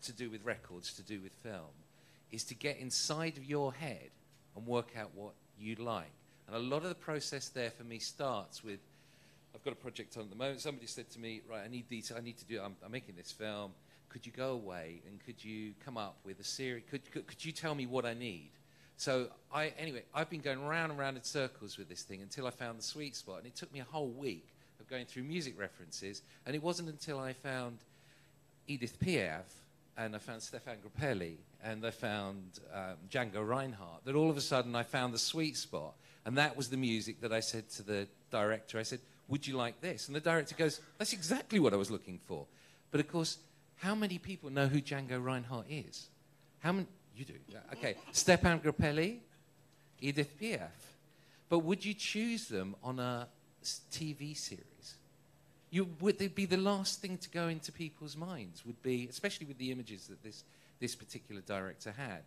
to do with records, to do with film, is to get inside of your head and work out what you'd like. And a lot of the process there for me starts with, I've got a project on at the moment. Somebody said to me, right, I need to do, I'm making this film. Could you go away and could you come up with a series? Could you tell me what I need? So anyway, I've been going round and round in circles with this thing until I found the sweet spot. And it took me a whole week of going through music references. And it wasn't until I found Edith Piaf and I found Stéphane Grappelli and I found Django Reinhardt that all of a sudden I found the sweet spot. And that was the music that I said to the director, I said, would you like this? And the director goes, that's exactly what I was looking for. But of course, how many people know who Django Reinhardt is? How many? You do. Okay. Stéphane Grappelli, Edith Piaf. But would you choose them on a TV series? Would they be the last thing to go into people's minds? Would be, especially with the images that this particular director had.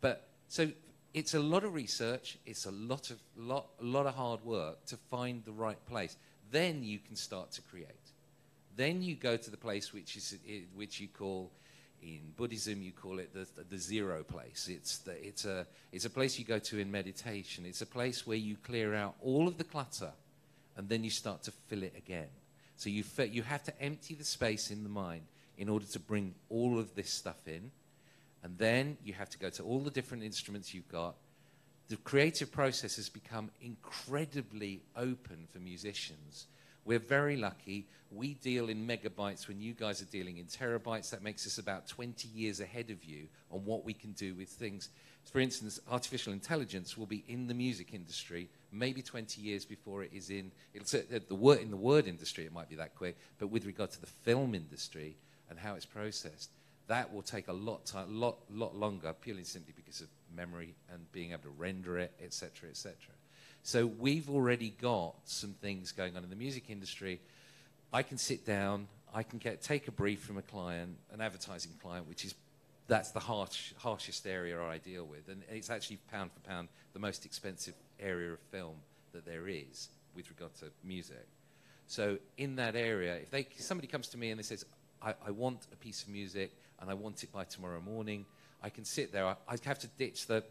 But so it's a lot of research. It's a lot of hard work to find the right place. Then you can start to create. Then you go to the place which you call, in Buddhism you call it the zero place. It's a place you go to in meditation. It's a place where you clear out all of the clutter, and then you start to fill it again. So you have to empty the space in the mind in order to bring all of this stuff in, and then you have to go to all the different instruments you've got. The creative process has become incredibly open for musicians. We're very lucky. We deal in megabytes when you guys are dealing in terabytes. That makes us about 20 years ahead of you on what we can do with things. For instance, artificial intelligence will be in the music industry maybe 20 years before it is in the word industry. It might be that quick, but with regard to the film industry and how it's processed, that will take a lot longer, purely and simply because of memory and being able to render it, etc., etc. So we've already got some things going on in the music industry. I can sit down, I can take a brief from a client, an advertising client, that's the harshest area I deal with. And it's actually pound for pound the most expensive area of film that there is with regard to music. So in that area, if somebody comes to me and they says, I want a piece of music and I want it by tomorrow morning, I can sit there. I have to ditch the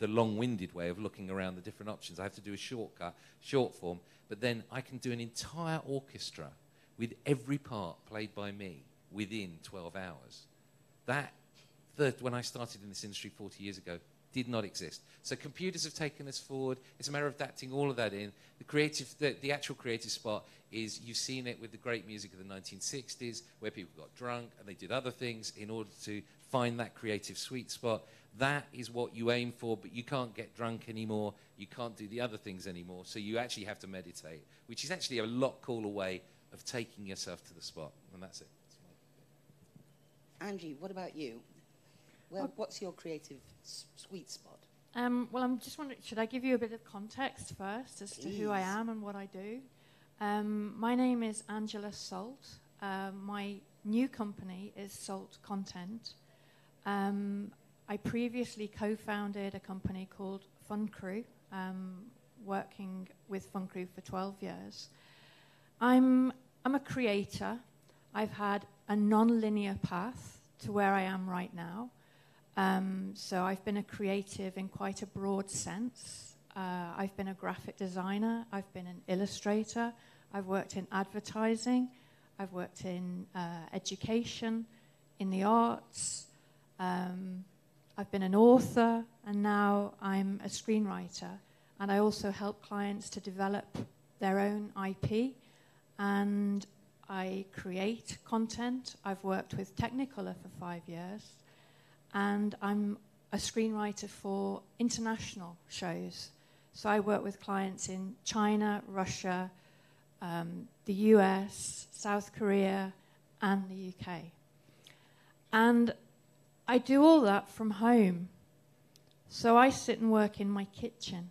long-winded way of looking around the different options. I have to do a shortcut, short form, but then I can do an entire orchestra with every part played by me within 12 hours. When I started in this industry 40 years ago, did not exist. So computers have taken us forward. It's a matter of adapting all of that in. The actual creative spot is, you've seen it with the great music of the 1960s, where people got drunk and they did other things in order to find that creative sweet spot. That is what you aim for, but you can't get drunk anymore. You can't do the other things anymore. So you actually have to meditate, which is actually a lot cooler way of taking yourself to the spot. And that's it. Angie, what about you? What's your creative sweet spot? Well, I'm just wondering, should I give you a bit of context first as to who I am and what I do? My name is Angela Salt. My new company is Salt Content. I previously co-founded a company called Fun Crew, working with Fun Crew for 12 years. I'm a creator. I've had a non-linear path to where I am right now. So I've been a creative in quite a broad sense. I've been a graphic designer. I've been an illustrator. I've worked in advertising. I've worked in education, in the arts. I've been an author, and now I'm a screenwriter. And I also help clients to develop their own IP, and I create content. I've worked with Technicolor for 5 years, and I'm a screenwriter for international shows. So I work with clients in China, Russia, the US, South Korea, and the UK. And I do all that from home. So I sit and work in my kitchen,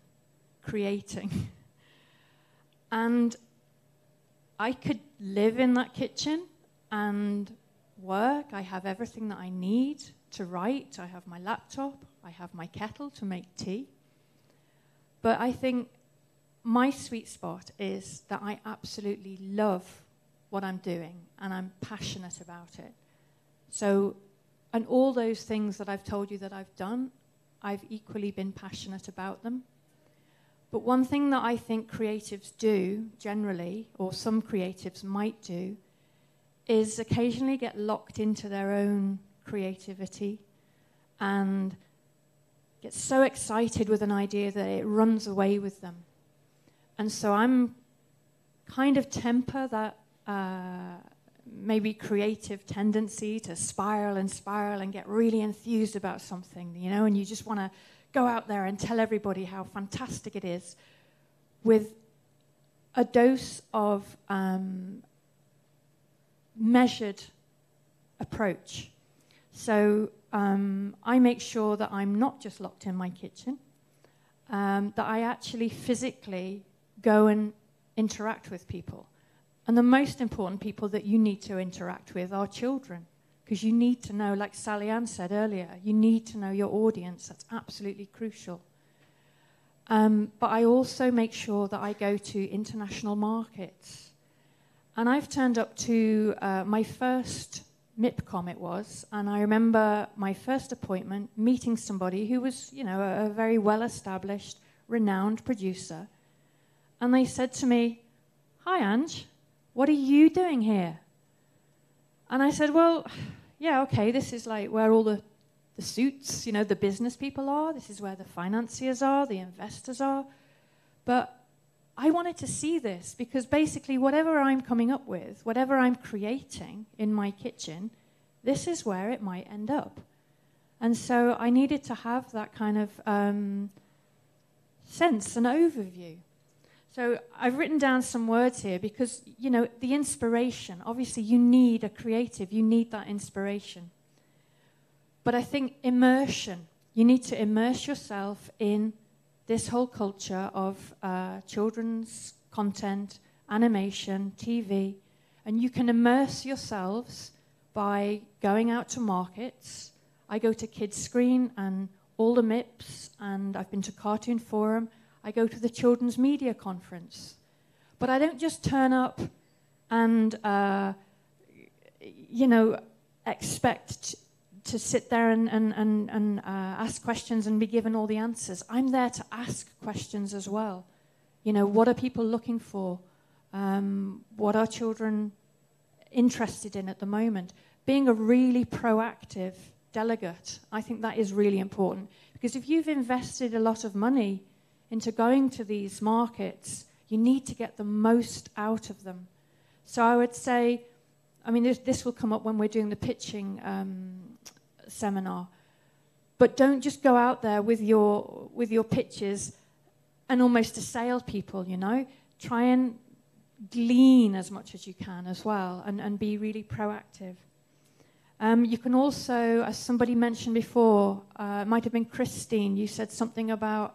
creating. And I could live in that kitchen and work. I have everything that I need to write. I have my laptop. I have my kettle to make tea. But I think my sweet spot is that I absolutely love what I'm doing and I'm passionate about it. So And all those things that I've told you that I've done, I've equally been passionate about them. But one thing that I think creatives do generally, or some creatives might do, is occasionally get locked into their own creativity and get so excited with an idea that it runs away with them. And so I'm kind of temper that maybe creative tendency to spiral and get really enthused about something, you know, and you just want to go out there and tell everybody how fantastic it is, with a dose of measured approach. So I make sure that I'm not just locked in my kitchen, that I actually physically go and interact with people. And the most important people that you need to interact with are children, because you need to know, like Sally Ann said earlier, you need to know your audience. That's absolutely crucial. But I also make sure that I go to international markets. And I've turned up to my first MIPCOM it was, and I remember my first appointment meeting somebody who was, you know, a very well-established, renowned producer. And they said to me, "Hi, Ange, what are you doing here?" And I said, "Well, yeah, okay, this is like where all the suits, you know, the business people are. This is where the financiers are, the investors are. But I wanted to see this because basically whatever I'm coming up with, whatever I'm creating in my kitchen, this is where it might end up." And so I needed to have that kind of sense, an overview. So I've written down some words here because, you know, the inspiration, obviously you need a creative, you need that inspiration. But I think immersion, you need to immerse yourself in this whole culture of children's content, animation, TV, and you can immerse yourselves by going out to markets. I go to Kids Screen and all the MIPs, and I've been to Cartoon Forum. I go to the Children's Media Conference. But I don't just turn up and, you know, expect to sit there and ask questions and be given all the answers. I'm there to ask questions as well. You know, what are people looking for? What are children interested in at the moment? Being a really proactive delegate, I think that is really important. Because if you've invested a lot of money into going to these markets, you need to get the most out of them. So I would say, I mean, this will come up when we're doing the pitching seminar, but don't just go out there with your pitches and almost assail people, you know. Try and glean as much as you can as well, and be really proactive. You can also, as somebody mentioned before, it might have been Christine, you said something about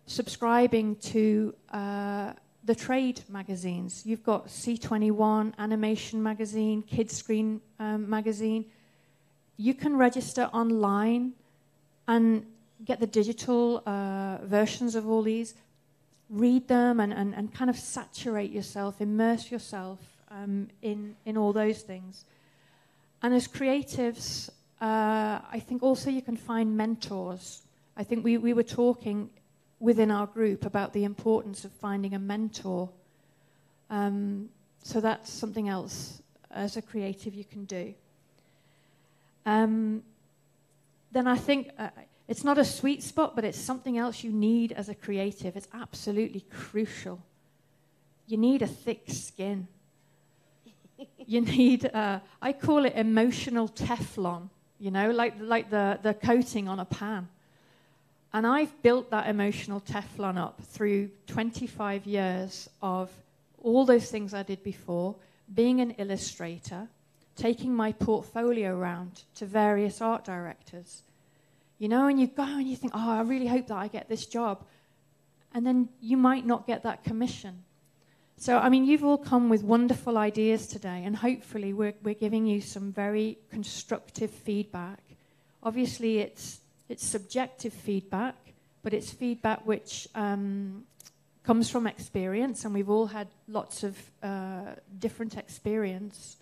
subscribing to the trade magazines. You've got C21, Animation Magazine, Kids Screen Magazine. You can register online and get the digital versions of all these, read them and kind of saturate yourself, immerse yourself in all those things. And as creatives, I think also you can find mentors. I think we were talking within our group about the importance of finding a mentor. So that's something else as a creative you can do. Then I think it's not a sweet spot, but it's something else you need as a creative. It's absolutely crucial. You need a thick skin. You need, I call it emotional Teflon, you know, like the coating on a pan. And I've built that emotional Teflon up through 25 years of all those things I did before, being an illustrator, taking my portfolio around to various art directors. You know, and you go and you think, oh, I really hope that I get this job. And then you might not get that commission. So, I mean, you've all come with wonderful ideas today, and hopefully we're giving you some very constructive feedback. Obviously, it's subjective feedback, but it's feedback which comes from experience, and we've all had lots of different experience.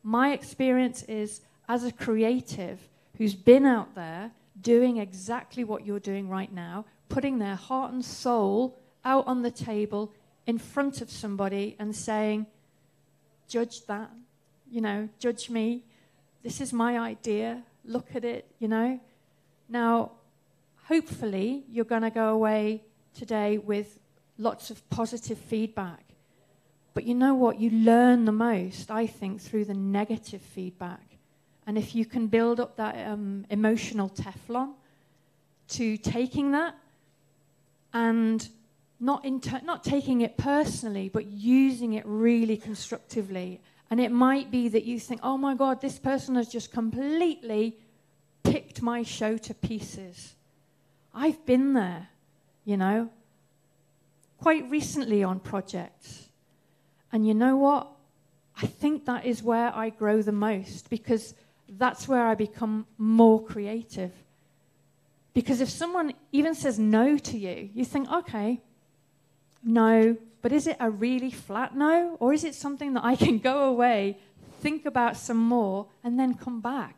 My experience is as a creative who's been out there doing exactly what you're doing right now, putting their heart and soul out on the table in front of somebody and saying, judge that, judge me. This is my idea. Look at it, Now, hopefully, you're going to go away today with lots of positive feedback. But you know what? You learn the most, I think, through the negative feedback. And if you can build up that emotional Teflon to taking that and not taking it personally, but using it really constructively. And it might be that you think, oh my God, this person has just completely picked my show to pieces. I've been there, quite recently on projects. And you know what? I think that is where I grow the most, because that's where I become more creative. Because if someone even says no to you, you think, okay, no, but is it a really flat no? Or is it something that I can go away, think about some more, and then come back?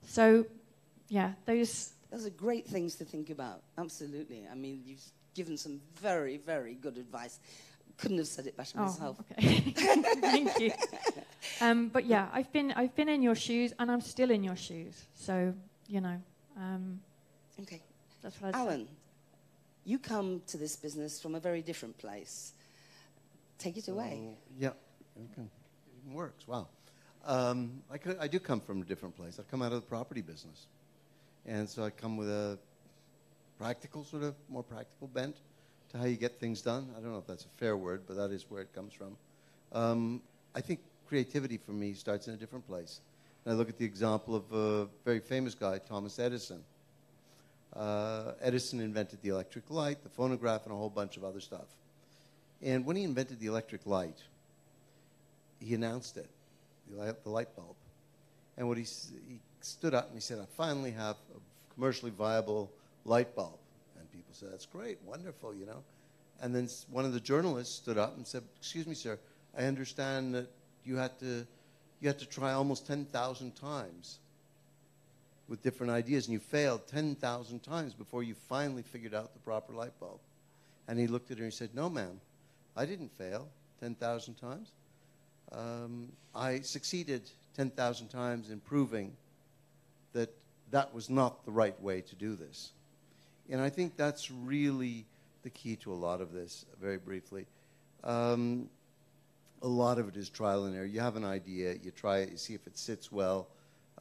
So, yeah, those are great things to think about. Absolutely. I mean, you've given some very, very good advice. Couldn't have said it better myself. Okay. Thank you. But yeah, I've been in your shoes, and I'm still in your shoes. So, okay. That's what I'd Alan, say. you come to this business from a very different place. Take it away. Yeah, okay. It works. Wow. I do come from a different place. I come out of the property business. And so I come with a more practical bent to how you get things done. I don't know if that's a fair word, but that is where it comes from. I think creativity for me starts in a different place. And I look at the example of a very famous guy, Thomas Edison. Edison invented the electric light, the phonograph, and a whole bunch of other stuff. And when he invented the electric light, he announced it, the light bulb. And he stood up and he said, I finally have a commercially viable light bulb. And people said, that's great, wonderful, And then one of the journalists stood up and said, excuse me, sir, I understand that you had to try almost 10,000 times with different ideas, and you failed 10,000 times before you finally figured out the proper light bulb. And he looked at her and he said, no, ma'am, I didn't fail 10,000 times. I succeeded 10,000 times in proving that that was not the right way to do this. And I think that's really the key to a lot of this, very briefly. A lot of it is trial and error. You have an idea, you try it, you see if it sits well.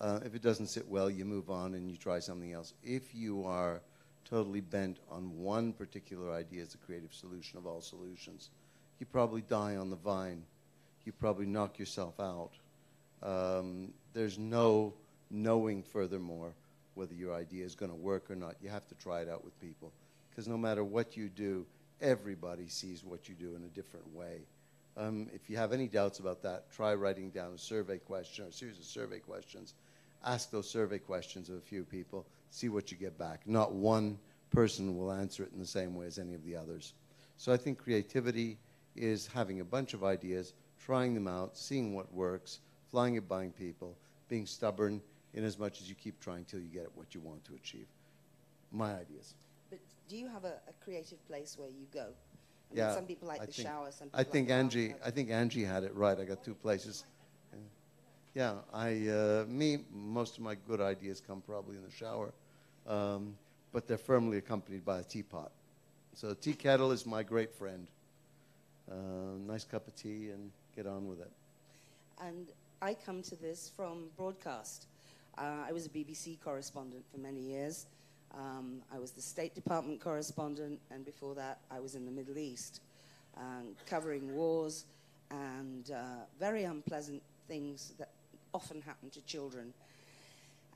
If it doesn't sit well, you move on and you try something else. If you are totally bent on one particular idea as the creative solution of all solutions, you probably die on the vine. You probably knock yourself out. There's no knowing furthermore whether your idea is going to work or not. You have to try it out with people. Because no matter what you do, everybody sees what you do in a different way. If you have any doubts about that, try writing down a survey question or a series of survey questions. Ask those survey questions of a few people. See what you get back. Not one person will answer it in the same way as any of the others. So I think creativity is having a bunch of ideas, trying them out, seeing what works, flying it by people, being stubborn in as much as you keep trying till you get what you want to achieve. My ideas. But do you have a creative place where you go? I Yeah, mean, some people like the shower, some people I think like Angie. I think Angie had it right. I got two places. Yeah, most of my good ideas come probably in the shower, but they're firmly accompanied by a teapot. So the tea kettle is my great friend. Nice cup of tea and get on with it. And I come to this from broadcast. I was a BBC correspondent for many years. I was the State Department correspondent, and before that I was in the Middle East, covering wars and very unpleasant things that often happen to children.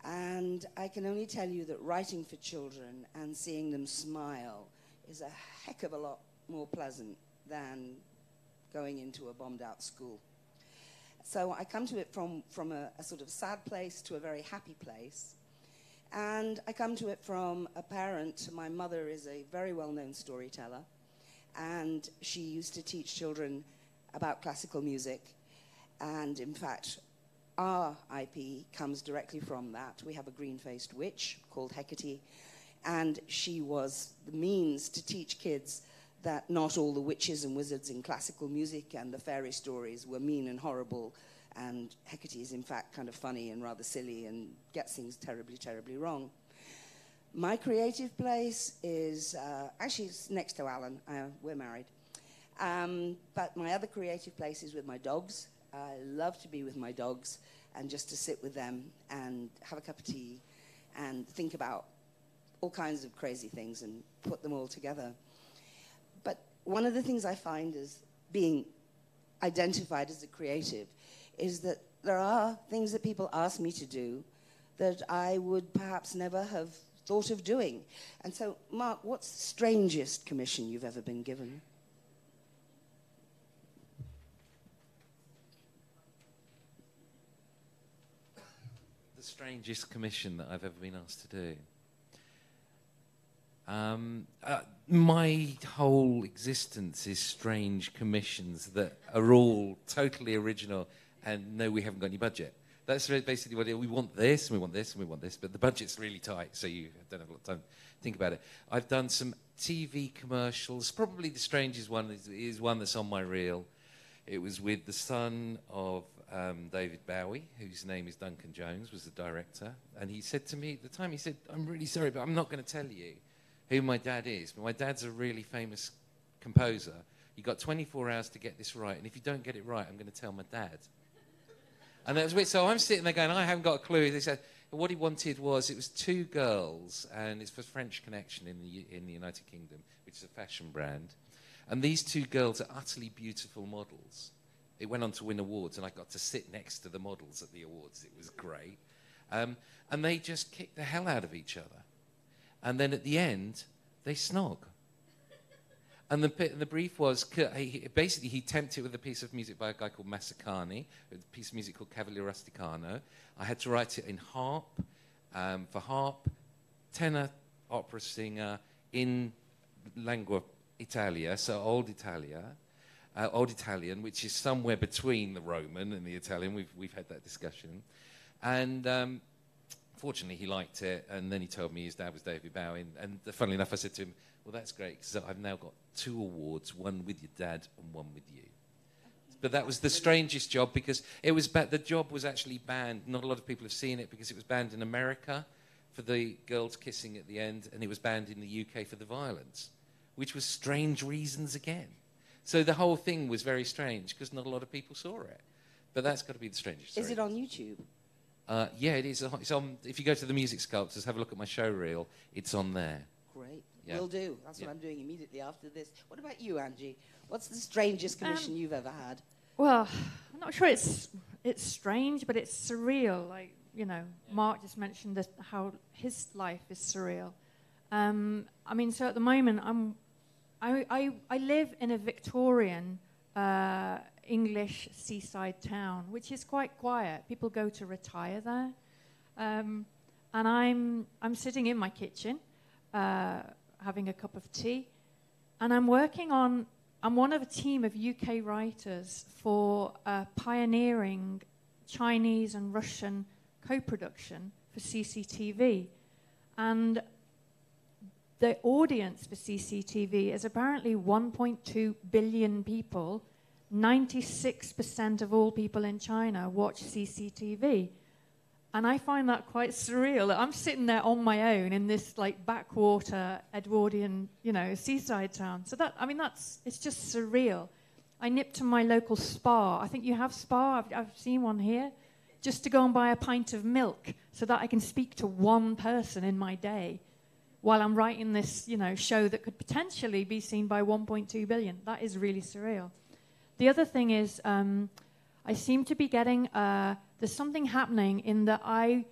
And I can only tell you that writing for children and seeing them smile is a heck of a lot more pleasant than going into a bombed-out school. So I come to it from a sort of sad place to a very happy place. And I come to it from a parent. My mother is a very well-known storyteller, and she used to teach children about classical music. And in fact, our IP comes directly from that. We have a green-faced witch called Hecate, and she was the means to teach kids that not all the witches and wizards in classical music and the fairy stories were mean and horrible, and Hecate is in fact kind of funny and rather silly and gets things terribly, terribly wrong. My creative place is, actually it's next to Alan, we're married. But my other creative place is with my dogs. I love to be with my dogs and just to sit with them and have a cup of tea and think about all kinds of crazy things and put them all together. But one of the things I find is being identified as a creative is that there are things that people ask me to do that I would perhaps never have thought of doing. And so, Mark, what's the strangest commission you've ever been given? The strangest commission that I've ever been asked to do. My whole existence is strange commissions that are all totally original and no, we haven't got any budget. That's basically what we want this, and we want this, and we want this, but the budget's really tight, so you don't have a lot of time to think about it. I've done some TV commercials. Probably the strangest one is one that's on my reel. It was with the son of David Bowie, whose name is Duncan Jones, was the director. And he said to me at the time, he said, "I'm really sorry, but I'm not going to tell you who my dad is. But my dad's a really famous composer. You've got 24 hours to get this right, and if you don't get it right, I'm going to tell my dad." And that was weird. So I'm sitting there going, I haven't got a clue. They said, what he wanted was, it was two girls, and it's for French Connection in the United Kingdom, which is a fashion brand. And these two girls are utterly beautiful models. It went on to win awards, and I got to sit next to the models at the awards. It was great. And they just kicked the hell out of each other. And then at the end, they snog. And the brief was, basically he tempted with a piece of music by a guy called Masacani, a piece of music called Cavaliere Rusticano. I had to write it in harp, for harp, tenor, opera singer, in lingua Italia, so Old Italian, which is somewhere between the Roman and the Italian. We've had that discussion. And fortunately, he liked it, and then he told me his dad was David Bowie. And funnily enough, I said to him, well, that's great, because I've now got 2 awards, one with your dad and one with you. But that was the strangest job, because it was the job was actually banned. Not a lot of people have seen it, because it was banned in America for the girls kissing at the end, and it was banned in the UK for the violence, which was strange reasons again. So the whole thing was very strange, because not a lot of people saw it. But that's got to be the strangest. Is it on YouTube? Yeah, it is. It's on. If you go to the Music Sculptors, have a look at my show reel. It's on there. Great. Yeah. Will do. That's what I'm doing immediately after this. What about you, Angie? What's the strangest commission you've ever had? Well, I'm not sure it's strange, but it's surreal. Like, Mark just mentioned how his life is surreal. I mean, so at the moment, I live in a Victorian English seaside town, which is quite quiet. People go to retire there, and I'm sitting in my kitchen, having a cup of tea, and I'm one of a team of UK writers for a pioneering Chinese and Russian co-production for CCTV, and the audience for CCTV is apparently 1.2 billion people. 96% of all people in China watch CCTV. And I find that quite surreal. I'm sitting there on my own in this backwater Edwardian, seaside town. So it's just surreal. I nipped to my local Spa. I think you have Spa. I've seen one here. Just to go and buy a pint of milk so that I can speak to one person in my day while I'm writing this, show that could potentially be seen by 1.2 billion. That is really surreal. The other thing is, I seem to be getting, there's something happening in that I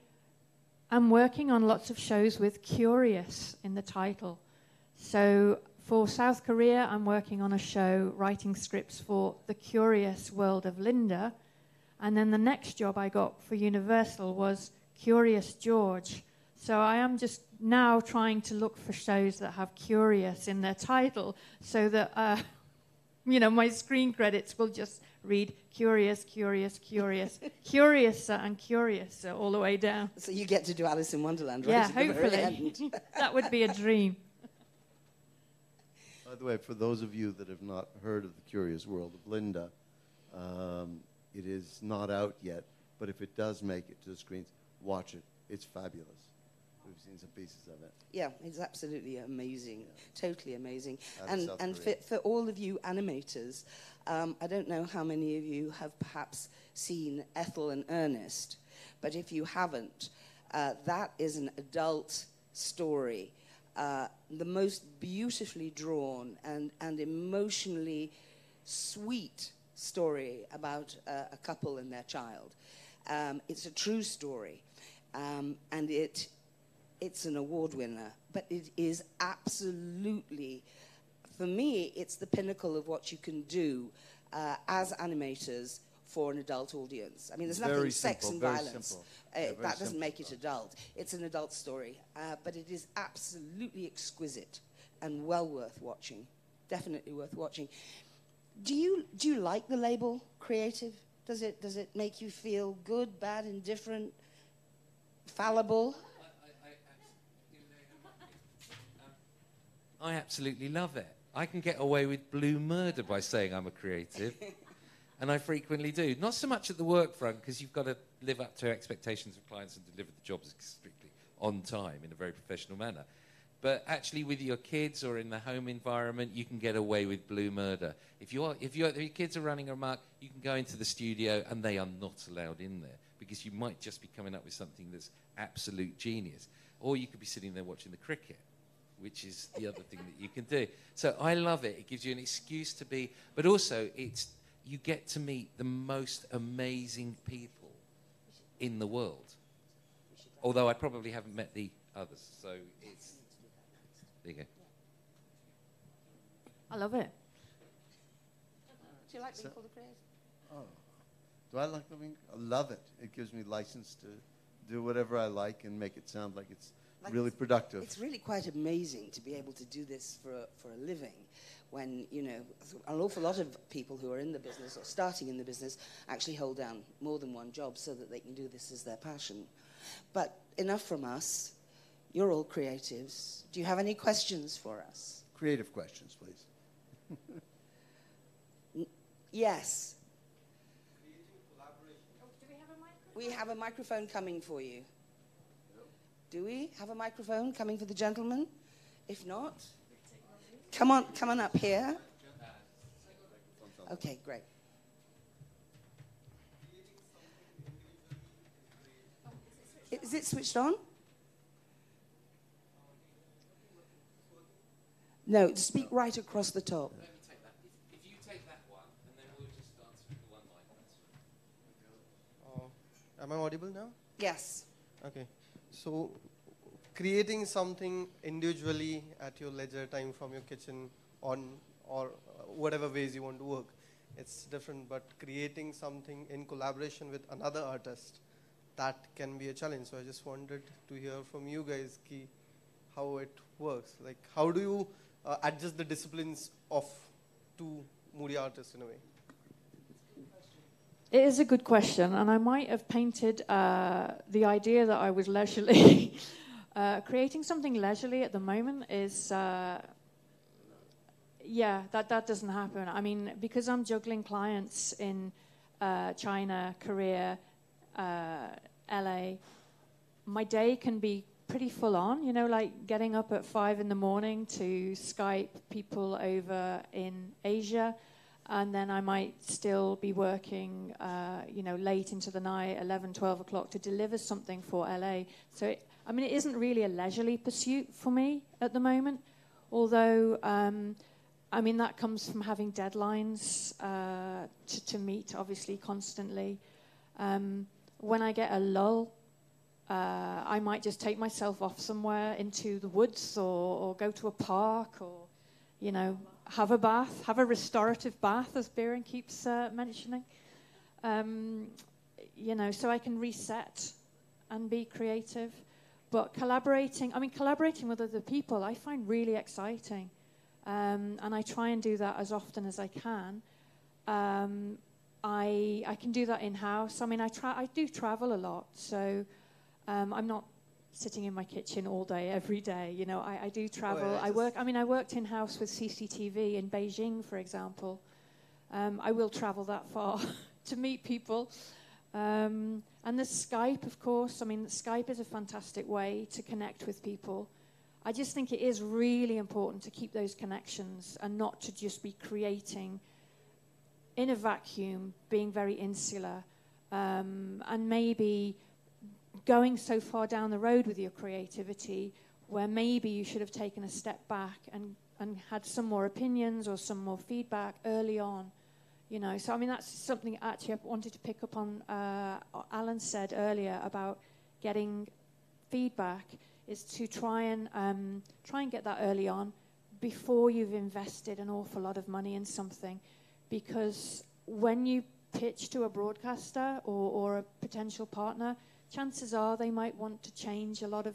am working on lots of shows with Curious in the title. So for South Korea, I'm working on a show, writing scripts for The Curious World of Linda. And then the next job I got for Universal was Curious George. So I am just now trying to look for shows that have Curious in their title so that my screen credits will just read curious, curious, curious, curiouser and curiouser all the way down. So you get to do Alice in Wonderland, right? Yeah, at the very hopefully. end. That would be a dream. By the way, for those of you that have not heard of the Curious World of Linda, it is not out yet, but if it does make it to the screens, watch it. It's fabulous. We've seen some pieces of it. Yeah, it's absolutely amazing, totally amazing. Out of South Korea. For all of you animators, I don't know how many of you have perhaps seen Ethel and Ernest, but if you haven't, that is an adult story, the most beautifully drawn and emotionally sweet story about a couple and their child. It's a true story, and it's an award winner, but it is absolutely, for me, it's the pinnacle of what you can do as animators for an adult audience. I mean, there's nothing Very sex simple, and very violence. simple. Yeah, very That doesn't simple make it stuff. adult. It's an adult story, but it is absolutely exquisite and well worth watching. Definitely worth watching. Do you like the label creative? Does it make you feel good, bad, indifferent, fallible? I absolutely love it. I can get away with blue murder by saying I'm a creative, and I frequently do. Not so much at the work front, because you've got to live up to expectations of clients and deliver the jobs strictly on time in a very professional manner. But actually with your kids or in the home environment, you can get away with blue murder. If your kids are running amok, you can go into the studio and they are not allowed in there, because you might just be coming up with something that's absolute genius. Or you could be sitting there watching the cricket, which is the other thing that you can do. So I love it. It gives you an excuse to be, but also you get to meet the most amazing people in the world. Although I probably haven't met the others, so it's... There you go. I love it. Do you like being called a creative? Oh. Do I like living? I love it. It gives me license to do whatever I like and make it sound like it's really productive. It's really quite amazing to be able to do this for a living, when, an awful lot of people who are in the business or starting in the business actually hold down more than one job so that they can do this as their passion. But enough from us. You're all creatives. Do you have any questions for us? Creative questions, please. Yes. Do we have a microphone? We have a microphone coming for you. Do we have a microphone coming for the gentleman? If not, come on up here. Okay, great. Is it switched on? No, speak right across the top. Let me take that. If you take that one, and then we'll just answer the one mic. Am I audible now? Yes. Okay. So, creating something individually at your leisure time from your kitchen or whatever ways you want to work, it's different. But creating something in collaboration with another artist, that can be a challenge. So I just wanted to hear from you guys how it works. Like, how do you adjust the disciplines of two moody artists in a way? It is a good question, and I might have painted the idea that I was leisurely. Creating something leisurely at the moment is, that doesn't happen. I mean, because I'm juggling clients in China, Korea, LA, my day can be pretty full on, like getting up at 5 a.m. to Skype people over in Asia. And then I might still be working, late into the night, 11, 12 o'clock, to deliver something for LA. So, it isn't really a leisurely pursuit for me at the moment. Although, that comes from having deadlines to meet, obviously, constantly. When I get a lull, I might just take myself off somewhere into the woods or go to a park or, have a bath, have a restorative bath, as Biren keeps mentioning, so I can reset and be creative. But collaborating with other people, I find really exciting. and I try and do that as often as I can. I can do that in-house. I mean, I do travel a lot, so I'm not sitting in my kitchen all day, every day. You know, I do travel. Oh, yeah, I worked in-house with CCTV in Beijing, for example. I will travel that far to meet people. And there's Skype, of course. I mean, Skype is a fantastic way to connect with people. I just think it is really important to keep those connections and not to just be creating in a vacuum, being very insular, and maybe going so far down the road with your creativity where maybe you should have taken a step back and had some more opinions or some more feedback early on. You know, so I mean that's something actually I wanted to pick up on. Alan said earlier about getting feedback is to try and get that early on before you've invested an awful lot of money in something, because when you pitch to a broadcaster or a potential partner, chances are they might want to change a lot of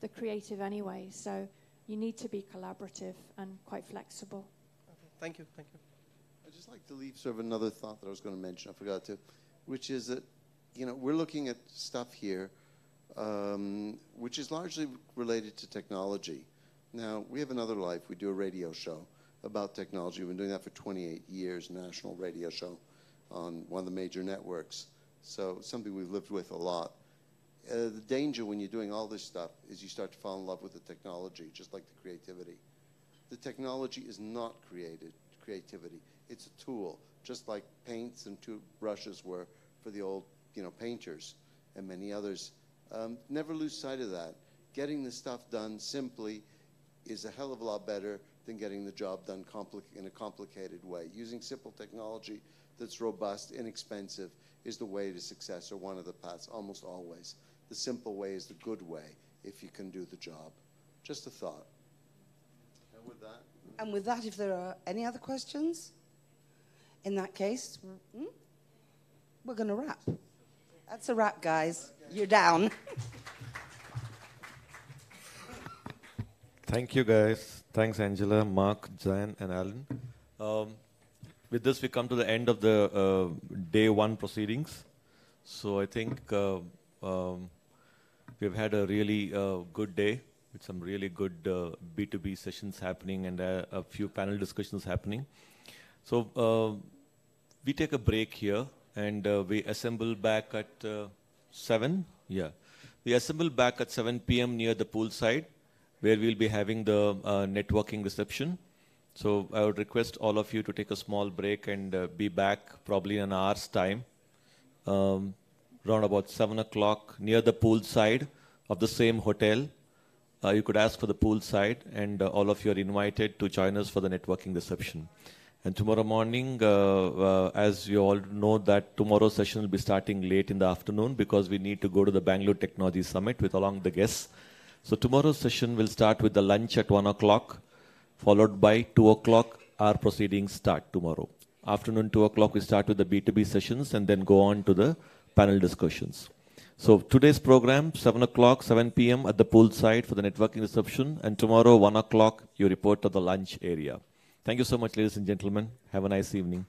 the creative anyway. So you need to be collaborative and quite flexible. Okay. Thank you. Thank you. I'd just like to leave sort of another thought that I was going to mention, I forgot to, which is that, you know, we're looking at stuff here which is largely related to technology. Now, we have another life. We do a radio show about technology. We've been doing that for 28 years, national radio show on one of the major networks. So something we've lived with a lot. The danger when you're doing all this stuff is you start to fall in love with the technology, just like the creativity. The technology is not creativity. It's a tool, just like paints and brushes were for the old, you know, painters and many others. Never lose sight of that. Getting the stuff done simply is a hell of a lot better than getting the job done in a complicated way. Using simple technology that's robust, inexpensive, is the way to success, or one of the paths, almost always. The simple way is the good way if you can do the job. Just a thought. And with that, if there are any other questions, in that case, we're going to wrap. That's a wrap, guys. You're down. Thank you, guys. Thanks, Angela, Mark, Jan, and Alan. With this, we come to the end of the day one proceedings. So I think we've had a really good day with some really good B2B sessions happening and a few panel discussions happening. So we take a break here and we assemble back at 7. Yeah, we assemble back at 7 p.m. near the poolside, where we'll be having the networking reception. So I would request all of you to take a small break and be back probably in an hour's time, around about 7 o'clock near the poolside of the same hotel. You could ask for the poolside, and all of you are invited to join us for the networking reception. And tomorrow morning, as you all know, that tomorrow's session will be starting late in the afternoon because we need to go to the Bangalore Technology Summit with along the guests. So tomorrow's session will start with the lunch at 1 o'clock, followed by 2 o'clock, our proceedings start tomorrow. Afternoon 2 o'clock, we start with the B2B sessions and then go on to the panel discussions. So today's program, 7 o'clock, 7 p.m. at the poolside for the networking reception, and tomorrow 1 o'clock, you report to the lunch area. Thank you so much, ladies and gentlemen. Have a nice evening.